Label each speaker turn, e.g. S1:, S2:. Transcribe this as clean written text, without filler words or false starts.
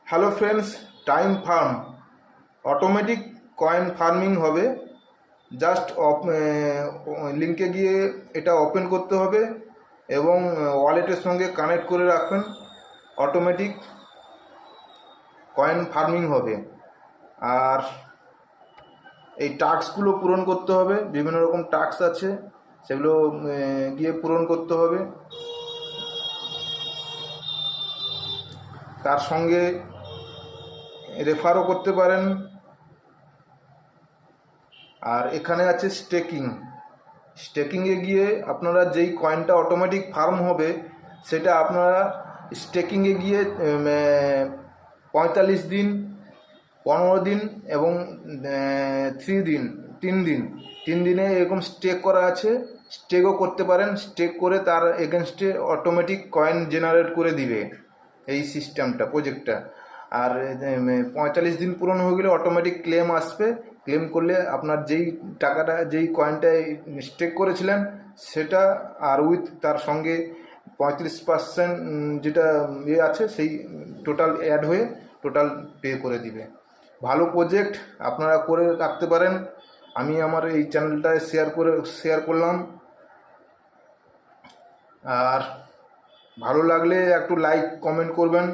S1: Hello friends, time farm automatic coin farming হবে। Just লিঙ্কে গিয়ে এটা ওপেন করতে হবে এবং ওয়ালেটের সঙ্গে কানেক্ট করে রাখবেন। অটোমেটিক কয়েন ফার্মিং হবে। আর এই টাস্কগুলো পূরণ করতে হবে। বিভিন্ন রকম টাস্ক আছে, সেগুলো গিয়ে পূরণ করতে হবে। তার সঙ্গে রেফারও করতে পারেন। আর এখানে আছে স্টেকিংয়ে গিয়ে আপনারা যেই কয়েনটা অটোমেটিক ফার্ম হবে সেটা আপনারা স্টেকিংয়ে গিয়ে 45 দিন, 15 দিন এবং 3 দিন, 3 দিন, 3 দিনে এরকম স্টেক করা আছে। স্টেকও করতে পারেন। স্টেক করে তার এগেনস্টে অটোমেটিক কয়েন জেনারেট করে দিবে এই সিস্টেমটা, প্রজেক্টটা। আর 45 দিন পূরণ হয়ে গেলে অটোমেটিক ক্লেম আসবে। ক্লেম করলে আপনার যেই টাকাটা, যেই কয়েনটায় স্টেক করেছিলেন সেটা আর উইথ তার সঙ্গে 35% যেটা আছে সেই টোটাল অ্যাড হয়ে টোটাল পে করে দিবে। ভালো প্রজেক্ট, আপনারা করে রাখতে পারেন। আমি আমার এই চ্যানেলটায় শেয়ার করলাম। আর ভালো লাগলে একটু লাইক কমেন্ট করবেন।